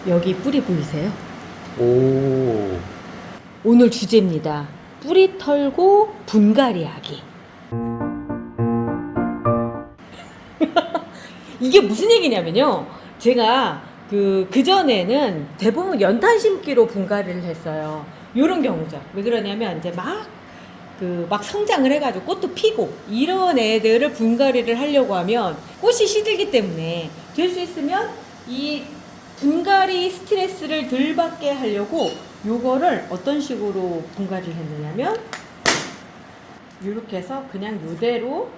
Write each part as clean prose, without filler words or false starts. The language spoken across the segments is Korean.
여기 뿌리 보이세요? 오. 오늘 주제입니다. 뿌리 털고 분갈이 하기. 이게 무슨 얘기냐면요. 제가 그전에는 대부분 연탄 심기로 분갈이를 했어요. 요런 경우죠. 왜 그러냐면 이제 막 성장을 해가지고 꽃도 피고 이런 애들을 분갈이를 하려고 하면 꽃이 시들기 때문에 될 수 있으면 이 분갈이 스트레스를 덜 받게 하려고 요거를 어떤 식으로 분갈이를 했느냐면 이렇게 해서 그냥 요대로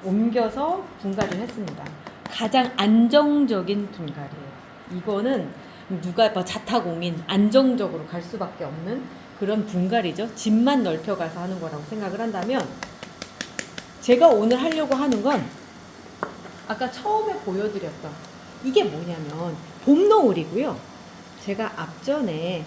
옮겨서 분갈이를 했습니다. 가장 안정적인 분갈이에요. 이거는 누가 자타공인 안정적으로 갈 수밖에 없는 그런 분갈이죠. 집만 넓혀가서 하는 거라고 생각을 한다면 제가 오늘 하려고 하는 건 아까 처음에 보여드렸던 이게 뭐냐면 봄노을이고요. 제가 앞전에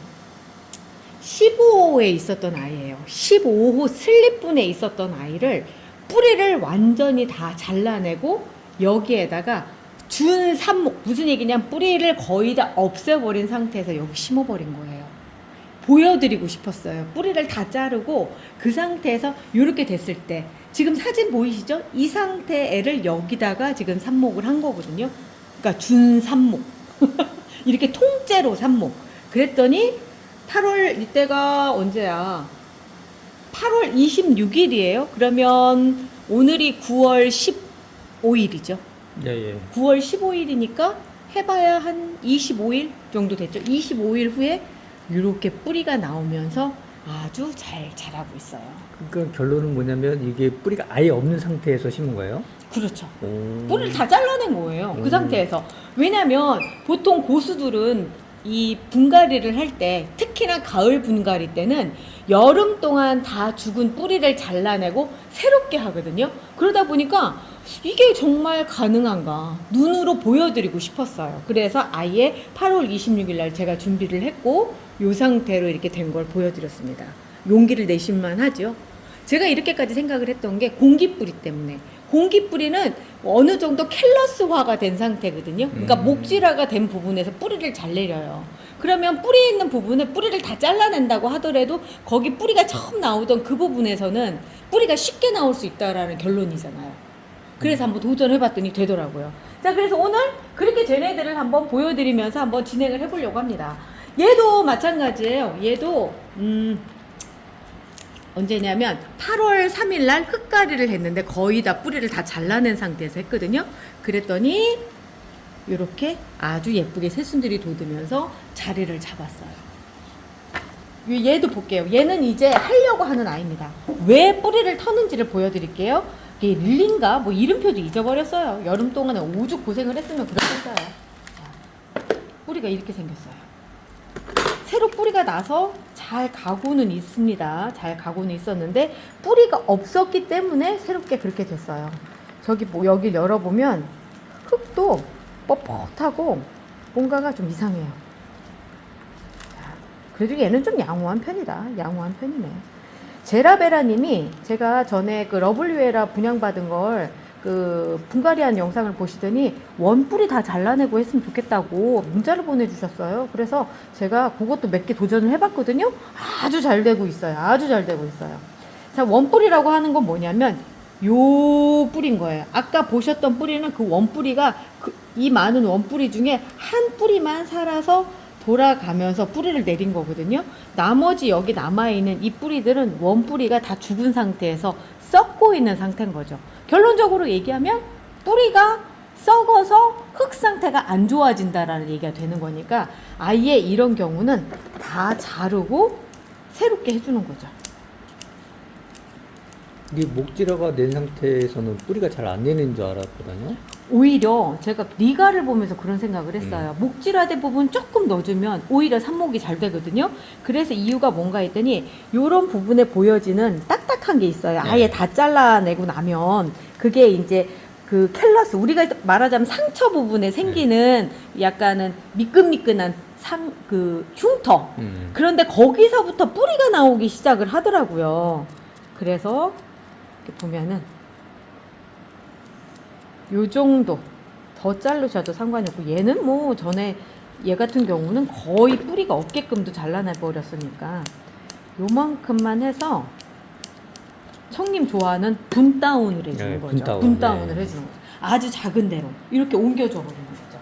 15호에 있었던 아이예요. 15호 슬립분에 있었던 아이를 뿌리를 완전히 다 잘라내고 여기에다가 준 삽목, 무슨 얘기냐면 뿌리를 거의 다 없애버린 상태에서 여기 심어버린 거예요. 보여드리고 싶었어요. 뿌리를 다 자르고 그 상태에서 이렇게 됐을 때 지금 사진 보이시죠? 이 상태 애를 여기다가 지금 삽목을 한 거거든요. 그러니까 준 삽목 이렇게 통째로 삽목. 그랬더니 8월 이때가 언제야? 8월 26일이에요. 그러면 오늘이 9월 15일이죠. 예, 예. 9월 15일이니까 해봐야 한 25일 정도 됐죠. 25일 후에 이렇게 뿌리가 나오면서 아주 잘 자라고 있어요. 그러니까 결론은 뭐냐면 이게 뿌리가 아예 없는 상태에서 심은 거예요? 그렇죠. 오. 뿌리를 다 잘라낸 거예요. 그 상태에서. 왜냐면 보통 고수들은 이 분갈이를 할 때, 특히나 가을 분갈이 때는 여름 동안 다 죽은 뿌리를 잘라내고 새롭게 하거든요. 그러다 보니까 이게 정말 가능한가 눈으로 보여드리고 싶었어요. 그래서 아예 8월 26일 날 제가 준비를 했고 이 상태로 이렇게 된 걸 보여드렸습니다. 용기를 내실만 하죠. 제가 이렇게까지 생각을 했던 게 공기뿌리 때문에. 공기뿌리는 어느 정도 캘러스화가 된 상태거든요. 그러니까 목질화가 된 부분에서 뿌리를 잘 내려요. 그러면 뿌리 있는 부분을 뿌리를 다 잘라낸다고 하더라도 거기 뿌리가 처음 나오던 그 부분에서는 뿌리가 쉽게 나올 수 있다라는 결론이잖아요. 그래서 한번 도전해봤더니 되더라고요. 자, 그래서 오늘 그렇게 된 애들을 한번 보여드리면서 한번 진행을 해보려고 합니다. 얘도 마찬가지예요. 얘도 언제냐면 8월 3일 날 흙갈이를 했는데 거의 다 뿌리를 다 잘라낸 상태에서 했거든요. 그랬더니 이렇게 아주 예쁘게 새순들이 돋으면서 자리를 잡았어요. 얘도 볼게요. 얘는 이제 하려고 하는 아이입니다. 왜 뿌리를 터는지를 보여드릴게요. 이게 릴린가 뭐 이름표도 잊어버렸어요. 여름 동안에 오죽 고생을 했으면 그렇겠어요. 자, 뿌리가 이렇게 생겼어요. 새로 뿌리가 나서 잘 가고는 있습니다. 잘 가고는 있었는데 뿌리가 없었기 때문에 새롭게 그렇게 됐어요. 저기 뭐 여기 열어보면 흙도 뻣뻣하고 뭔가가 좀 이상해요. 자, 그래도 얘는 좀 양호한 편이다. 양호한 편이네. 제라베라님이 제가 전에 그 러블리에라 분양받은 걸 분갈이한 영상을 보시더니 원뿌리 다 잘라내고 했으면 좋겠다고 문자를 보내주셨어요. 그래서 제가 그것도 몇 개 도전을 해봤거든요. 아주 잘 되고 있어요. 아주 잘 되고 있어요. 자, 원뿌리라고 하는 건 뭐냐면 요 뿌리인 거예요. 아까 보셨던 뿌리는 그 원뿌리가 이 많은 원뿌리 중에 한 뿌리만 살아서 돌아가면서 뿌리를 내린 거거든요. 나머지 여기 남아있는 이 뿌리들은 원뿌리가 다 죽은 상태에서 썩고 있는 상태인 거죠. 결론적으로 얘기하면 뿌리가 썩어서 흙 상태가 안 좋아진다라는 얘기가 되는 거니까 아예 이런 경우는 다 자르고 새롭게 해주는 거죠. 이게 목질화가 된 상태에서는 뿌리가 잘 안 내리는 줄 알았거든요. 오히려 제가 리가를 보면서 그런 생각을 했어요. 목질화된 부분 조금 넣어주면 오히려 삽목이 잘 되거든요. 그래서 이유가 뭔가 했더니 이런 부분에 보여지는 딱딱한 게 있어요. 아예 다 잘라내고 나면 그게 이제 그 캘러스, 우리가 말하자면 상처 부분에 생기는 약간은 미끈미끈한 흉터. 그런데 거기서부터 뿌리가 나오기 시작을 하더라고요. 그래서 이렇게 보면은 요 정도 더 자르셔도 상관이 없고, 얘는 뭐 전에 얘 같은 경우는 거의 뿌리가 없게끔도 잘라내 버렸으니까 요만큼만 해서 청님 좋아하는 분 다운을 해주는 네, 거죠. 분 다운, 다운을 네. 해주는 거죠. 아주 작은 대로 이렇게 옮겨줘 버리는 거죠.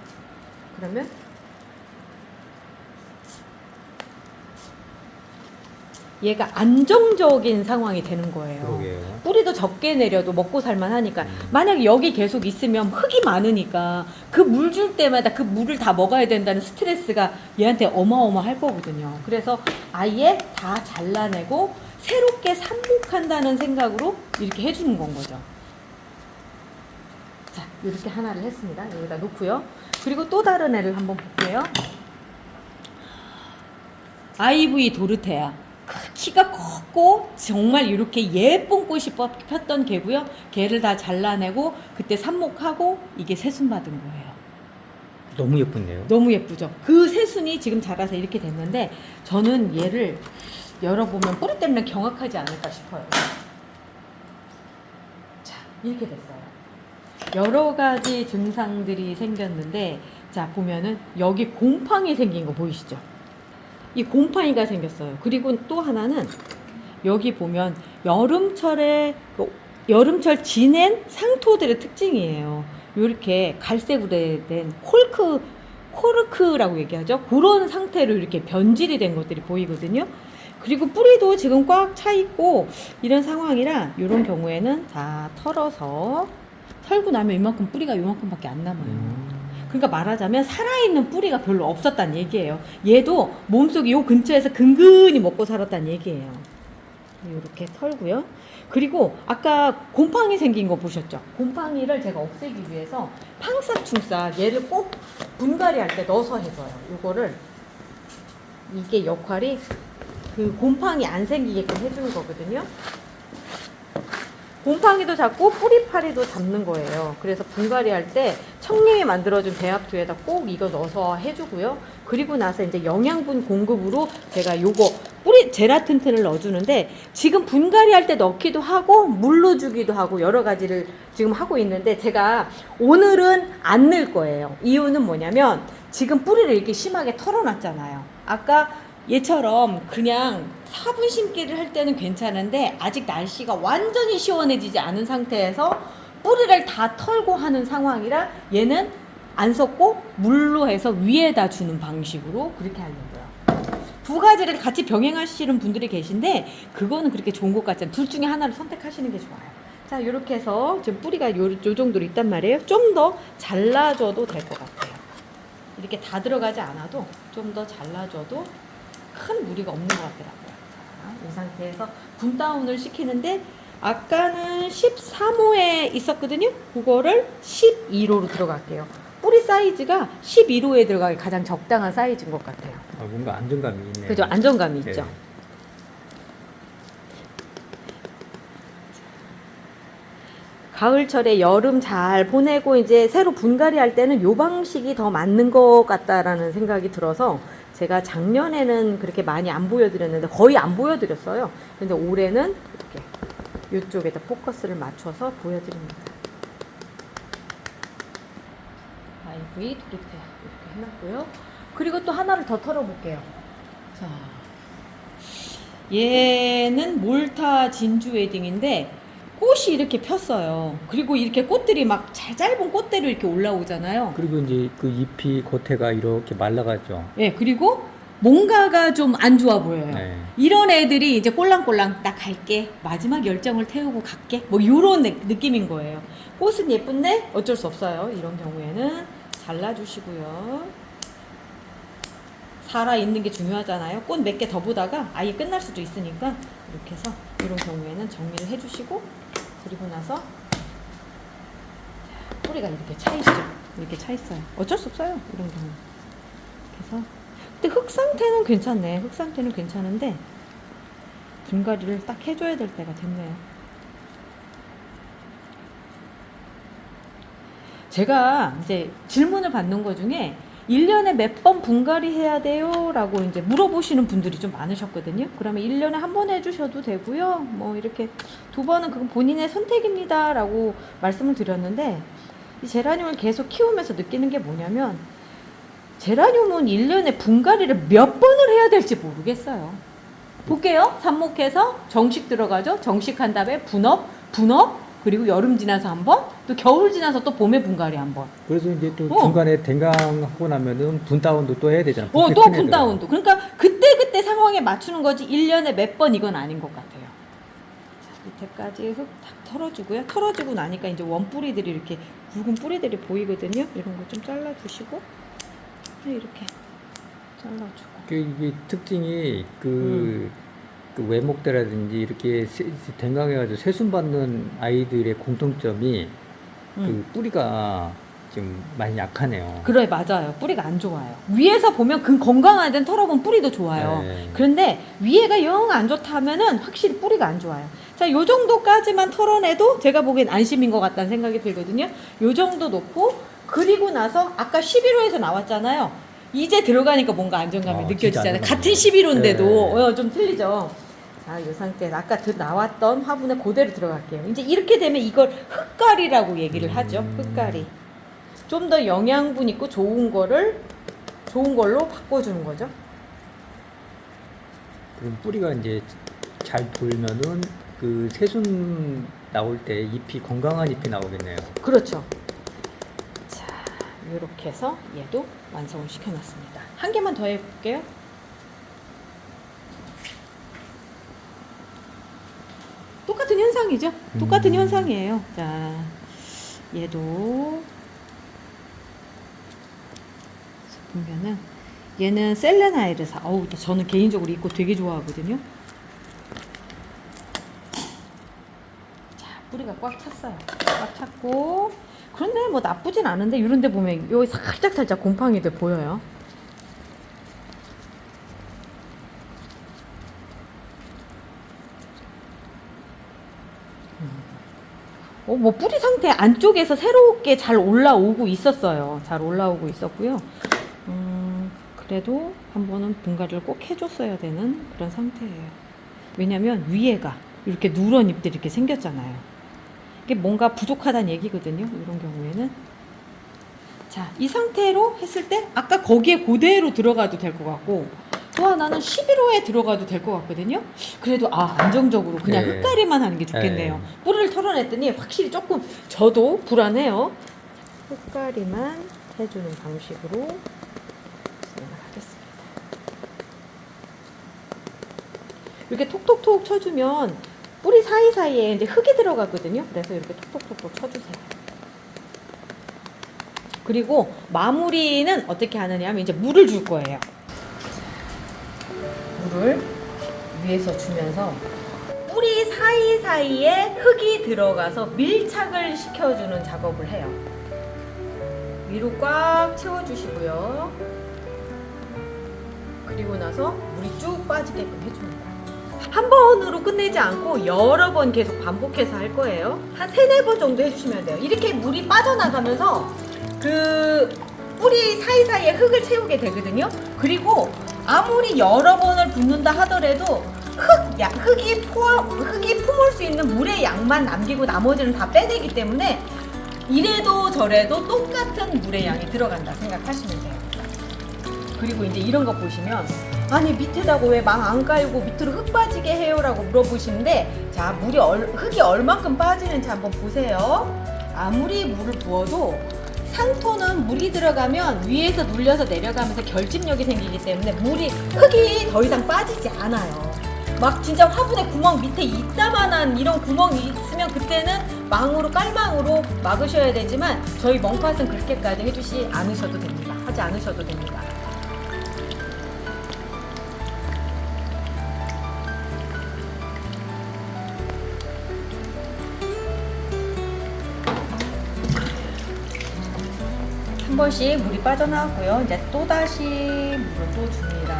그러면 얘가 안정적인 상황이 되는 거예요. 그러게요. 뿌리도 적게 내려도 먹고 살만 하니까 만약에 여기 계속 있으면 흙이 많으니까 그 물 줄 때마다 그 물을 다 먹어야 된다는 스트레스가 얘한테 어마어마할 거거든요. 그래서 아예 다 잘라내고 새롭게 삽목한다는 생각으로 이렇게 해주는 건 거죠. 자, 이렇게 하나를 했습니다. 여기다 놓고요. 그리고 또 다른 애를 한번 볼게요. IV 도르테아. 키가 컸고 정말 이렇게 예쁜 꽃이 폈던 개고요. 개를 다 잘라내고 그때 삽목하고 이게 새순 받은 거예요. 너무 예쁜데요. 너무 예쁘죠. 그 새순이 지금 자라서 이렇게 됐는데 저는 얘를 열어보면 뿌리 때문에 경악하지 않을까 싶어요. 자, 이렇게 됐어요. 여러 가지 증상들이 생겼는데 자 보면은 여기 곰팡이 생긴 거 보이시죠? 이 곰팡이가 생겼어요. 그리고 또 하나는 여기 보면 여름철에 여름철 지낸 상토들의 특징이에요. 이렇게 갈색으로 된 코르크라고 얘기하죠. 그런 상태로 이렇게 변질이 된 것들이 보이거든요. 그리고 뿌리도 지금 꽉 차 있고 이런 상황이라 이런 경우에는 다 털고 나면 이만큼 뿌리가 이만큼밖에 안 남아요. 그러니까 말하자면 살아있는 뿌리가 별로 없었다는 얘기예요. 얘도 몸속에 요 근처에서 근근히 먹고 살았다는 얘기예요. 이렇게 털고요. 그리고 아까 곰팡이 생긴 거 보셨죠? 곰팡이를 제가 없애기 위해서 팡싹충싹 얘를 꼭 분갈이 할 때 넣어서 해줘요. 요거를 이게 역할이 그 곰팡이 안 생기게끔 해주는 거거든요. 곰팡이도 잡고 뿌리파리도 잡는 거예요. 그래서 분갈이 할 때 청님이 만들어준 배합투에다 꼭 이거 넣어서 해주고요. 그리고 나서 이제 영양분 공급으로 제가 요거 뿌리 제라틴을 넣어주는데 지금 분갈이 할 때 넣기도 하고 물로 주기도 하고 여러 가지를 지금 하고 있는데 제가 오늘은 안 넣을 거예요. 이유는 뭐냐면 지금 뿌리를 이렇게 심하게 털어놨잖아요. 아까 얘처럼 그냥 화분 심기를 할 때는 괜찮은데 아직 날씨가 완전히 시원해지지 않은 상태에서 뿌리를 다 털고 하는 상황이라 얘는 안 섞고 물로 해서 위에다 주는 방식으로 그렇게 하려고요. 두 가지를 같이 병행하시는 분들이 계신데 그거는 그렇게 좋은 것 같지 않아요. 둘 중에 하나를 선택하시는 게 좋아요. 자, 이렇게 해서 지금 뿌리가 요 정도로 있단 말이에요. 좀 더 잘라줘도 될 것 같아요. 이렇게 다 들어가지 않아도 좀 더 잘라줘도 큰 무리가 없는 것 같더라고요. 자, 이 상태에서 분 다운을 시키는데 아까는 13호에 있었거든요. 그거를 12호로 들어갈게요. 뿌리 사이즈가 12호에 들어가기 가장 적당한 사이즈인 것 같아요. 아, 뭔가 안정감이 있네요. 그죠? 안정감이 네. 있죠. 가을철에 여름 잘 보내고 이제 새로 분갈이 할 때는 요 방식이 더 맞는 것 같다라는 생각이 들어서 제가 작년에는 그렇게 많이 안 보여드렸는데 거의 안 보여드렸어요. 근데 올해는 이렇게 이쪽에다 포커스를 맞춰서 보여드립니다. IV 도르테아 이렇게 해놨고요. 그리고 또 하나를 더 털어볼게요. 자, 얘는 몰타 진주 웨딩인데 꽃이 이렇게 폈어요. 그리고 이렇게 꽃들이 막 짧은 꽃대로 이렇게 올라오잖아요. 그리고 이제 그 잎이 겉에가 이렇게 말라가죠. 예, 그리고 뭔가가 좀 안 좋아 보여요. 네. 이런 애들이 이제 꼴랑꼴랑 나 갈게. 마지막 열정을 태우고 갈게. 뭐 요런 느낌인 거예요. 꽃은 예쁜데 어쩔 수 없어요. 이런 경우에는 잘라주시고요. 살아있는 게 중요하잖아요. 꽃 몇 개 더 보다가 아예 끝날 수도 있으니까 이렇게 해서 이런 경우에는 정리를 해주시고 그리고 나서 뿌리가 이렇게 차있죠. 이렇게 차있어요. 어쩔 수 없어요. 이런 경우. 그래서 근데 흙 상태는 괜찮네. 흙 상태는 괜찮은데 분갈이를 딱 해줘야 될 때가 됐네요. 제가 이제 질문을 받는 것 중에 1년에 몇 번 분갈이 해야 돼요? 라고 이제 물어보시는 분들이 좀 많으셨거든요. 그러면 1년에 한 번 해주셔도 되고요. 뭐 이렇게 2번은 그건 본인의 선택입니다. 라고 말씀을 드렸는데 이 제라늄을 계속 키우면서 느끼는 게 뭐냐면 제라늄은 1년에 분갈이를 몇 번을 해야 될지 모르겠어요. 볼게요. 삽목해서 정식 들어가죠. 정식한 다음에 분업, 그리고 여름 지나서 한 번, 또 겨울 지나서 또 봄에 분갈이 한 번. 그래서 이제 또 중간에 댕강하고 나면은 분다운도 또 해야 되잖아. 또 분다운도. 그러니까 그때 상황에 맞추는 거지 1년에 몇 번 이건 아닌 것 같아요. 자, 밑에까지 흙 탁 털어주고요. 털어주고 나니까 이제 원 뿌리들이 이렇게 굵은 뿌리들이 보이거든요. 이런 거 좀 잘라주시고 이렇게 잘라주고. 이게 특징이 그 외목대라든지 이렇게 댕강해가지고 새순 받는 아이들의 공통점이 그 뿌리가 좀 많이 약하네요. 그래, 맞아요. 뿌리가 안 좋아요. 위에서 보면 건강한 데는 털어보면 뿌리도 좋아요. 네. 그런데 위에가 영 안 좋다 하면은 확실히 뿌리가 안 좋아요. 자, 요 정도까지만 털어내도 제가 보기엔 안심인 것 같다는 생각이 들거든요. 요 정도 놓고, 그리고 나서 아까 11호에서 나왔잖아요. 이제 들어가니까 뭔가 안정감이 느껴지잖아요. 같은 11호인데도 좀 틀리죠. 자, 이 상태에서 아까 나왔던 화분에 그대로 들어갈게요. 이제 이렇게 되면 이걸 흙갈이라고 얘기를 하죠. 흙갈이. 좀 더 영양분 있고 좋은 걸로 바꿔주는 거죠. 그럼 뿌리가 이제 잘 돌면은 그 새순 나올 때 잎이 건강한 잎이 나오겠네요. 그렇죠. 자, 이렇게 해서 얘도 완성을 시켜놨습니다. 한 개만 더 해볼게요. 똑같은 현상이죠. 똑같은 현상이에요. 자, 얘도 보면은 얘는 셀레나이르사. 저는 개인적으로 이 꽃 되게 좋아하거든요. 자, 뿌리가 꽉 찼어요. 꽉 찼고, 그런데 뭐 나쁘진 않은데 이런 데 보면 여기 살짝 곰팡이들 보여요. 뭐 뿌리 상태 안쪽에서 새롭게 잘 올라오고 있었어요. 잘 올라오고 있었고요. 그래도 한 번은 분갈이를 꼭 해줬어야 되는 그런 상태예요. 왜냐면 위에가 이렇게 누런 잎들이 이렇게 생겼잖아요. 이게 뭔가 부족하다는 얘기거든요. 이런 경우에는. 자, 이 상태로 했을 때 아까 거기에 그대로 들어가도 될 것 같고, 또 하나는 11호에 들어가도 될 것 같거든요. 그래도 안정적으로 그냥 흙갈이만 하는 게 좋겠네요. 뿌리를 털어냈더니 확실히 조금 저도 불안해요. 흙갈이만 해주는 방식으로 진행하겠습니다. 이렇게 톡톡톡 쳐주면 뿌리 사이사이에 이제 흙이 들어가거든요. 그래서 이렇게 톡톡톡 쳐주세요. 그리고 마무리는 어떻게 하느냐 하면 이제 물을 줄 거예요. 물을 위에서 주면서 뿌리 사이사이에 흙이 들어가서 밀착을 시켜주는 작업을 해요. 위로 꽉 채워주시고요. 그리고 나서 물이 쭉 빠지게끔 해줍니다. 한 번으로 끝내지 않고 여러 번 계속 반복해서 할 거예요. 한 3-4번 정도 해주시면 돼요. 이렇게 물이 빠져나가면서 그 뿌리 사이사이에 흙을 채우게 되거든요. 그리고 아무리 여러 번을 붓는다 하더라도 흙이 품을 수 있는 물의 양만 남기고 나머지는 다 빼내기 때문에 이래도 저래도 똑같은 물의 양이 들어간다 생각하시면 돼요. 그리고 이제 이런 거 보시면 아니 밑에다가 왜 망 안 깔고 밑으로 흙 빠지게 해요? 라고 물어보시는데, 자, 흙이 얼만큼 빠지는지 한번 보세요. 아무리 물을 부어도 상토는 물이 들어가면 위에서 눌려서 내려가면서 결집력이 생기기 때문에 흙이 더 이상 빠지지 않아요. 막 진짜 화분에 구멍 밑에 이따만한 이런 구멍이 있으면 그때는 깔망으로 막으셔야 되지만 저희 멍팟은 그렇게까지 하지 않으셔도 됩니다. 한 번씩 물이 빠져나왔고요. 이제 또다시 물을 또 줍니다.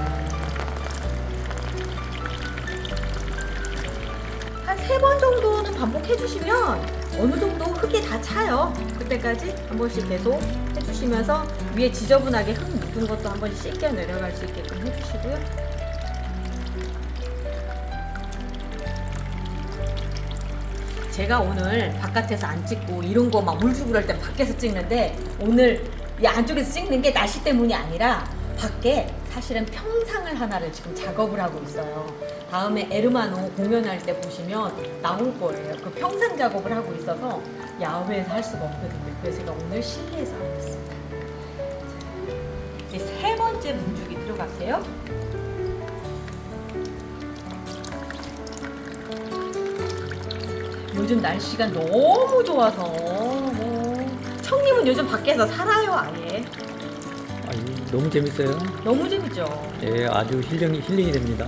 한 3번 정도는 반복해 주시면 어느 정도 흙이 다 차요. 그때까지 한 번씩 계속 해주시면서 위에 지저분하게 흙 묻은 것도 한 번씩 씻겨 내려갈 수 있게끔 해주시고요. 제가 오늘 바깥에서 안 찍고 이런 거 막 물 주고 그럴 때 밖에서 찍는데 오늘 이 안쪽에서 찍는 게 날씨 때문이 아니라 밖에 사실은 평상을 하나를 지금 작업을 하고 있어요. 다음에 에르마노 공연할 때 보시면 나올 거예요. 그 평상 작업을 하고 있어서 야외에서 할 수가 없거든요. 그래서 제가 오늘 실내에서 하고 있습니다. 이제 세 번째 문죽이 들어갈게요. 요즘 날씨가 너무 좋아서 청님은 요즘 밖에서 살아요 아예. 아니, 너무 재밌어요. 너무 재밌죠. 예, 아주 힐링이 됩니다.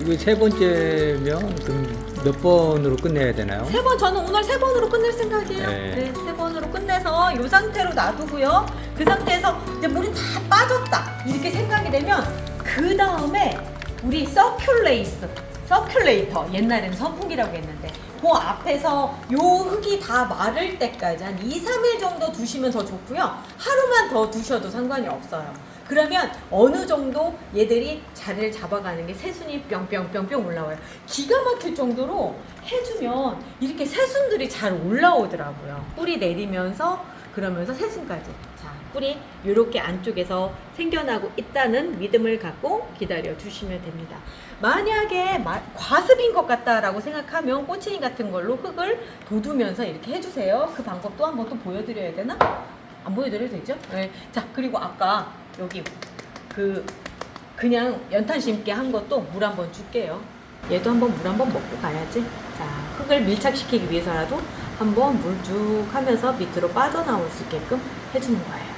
이거 세 번째면 그럼 몇 번으로 끝내야 되나요? 세 번, 저는 오늘 세 번으로 끝낼 생각이에요. 네. 네, 세 번으로 끝내서 이 상태로 놔두고요. 그 상태에서 이제 물이 다 빠졌다 이렇게 생각이 되면 그 다음에 우리 서큘레이터 옛날에는 선풍기라고 했는데 그 앞에서 요 흙이 다 마를 때까지 한 2-3일 정도 두시면 더 좋고요. 하루만 더 두셔도 상관이 없어요. 그러면 어느 정도 얘들이 자리를 잡아가는 게 새순이 뿅뿅뿅뿅 올라와요. 기가 막힐 정도로 해주면 이렇게 새순들이 잘 올라오더라고요. 뿌리 내리면서 그러면서 새순까지. 자, 뿌리 이렇게 안쪽에서 생겨나고 있다는 믿음을 갖고 기다려 주시면 됩니다. 만약에 과습인 것 같다라고 생각하면 꼬치니 같은 걸로 흙을 돋우면서 이렇게 해주세요. 그 방법도 한번 또 보여드려야 되나? 안 보여드려도 되죠? 네. 자, 그리고 아까 여기 그냥 연탄 심게 한 것도 물 한번 줄게요. 얘도 한번 물 한번 먹고 가야지. 자, 흙을 밀착시키기 위해서라도 한번 물 쭉 하면서 밑으로 빠져나올 수 있게끔 해주는 거예요.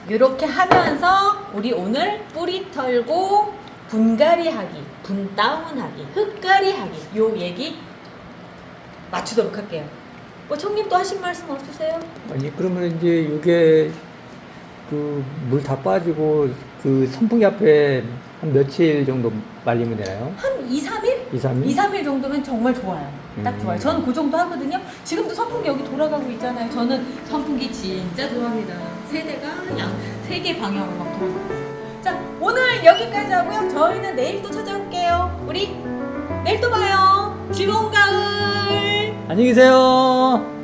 이렇게 하면서 우리 오늘 뿌리 털고 분갈이 하기, 분다운 하기, 흙갈이 하기 요 얘기 맞추도록 할게요. 뭐 청님 또 하신 말씀 없으세요? 아니 그러면 이제 이게 그 물 다 빠지고 그 선풍기 앞에 한 며칠 정도 말리면 되나요? 한 2-3일? 2-3일? 2-3일 정도면 정말 좋아요. 딱 좋아요. 저는 그 정도 하거든요. 지금도 선풍기 여기 돌아가고 있잖아요. 저는 선풍기 진짜 좋아합니다. 세대가 3개 방향으로 막 돌아가고 있어요. 자, 오늘 여기까지 하고요. 저희는 내일 또 찾아올게요. 우리 내일 또 봐요. 즐거운 가을. 안녕히 계세요.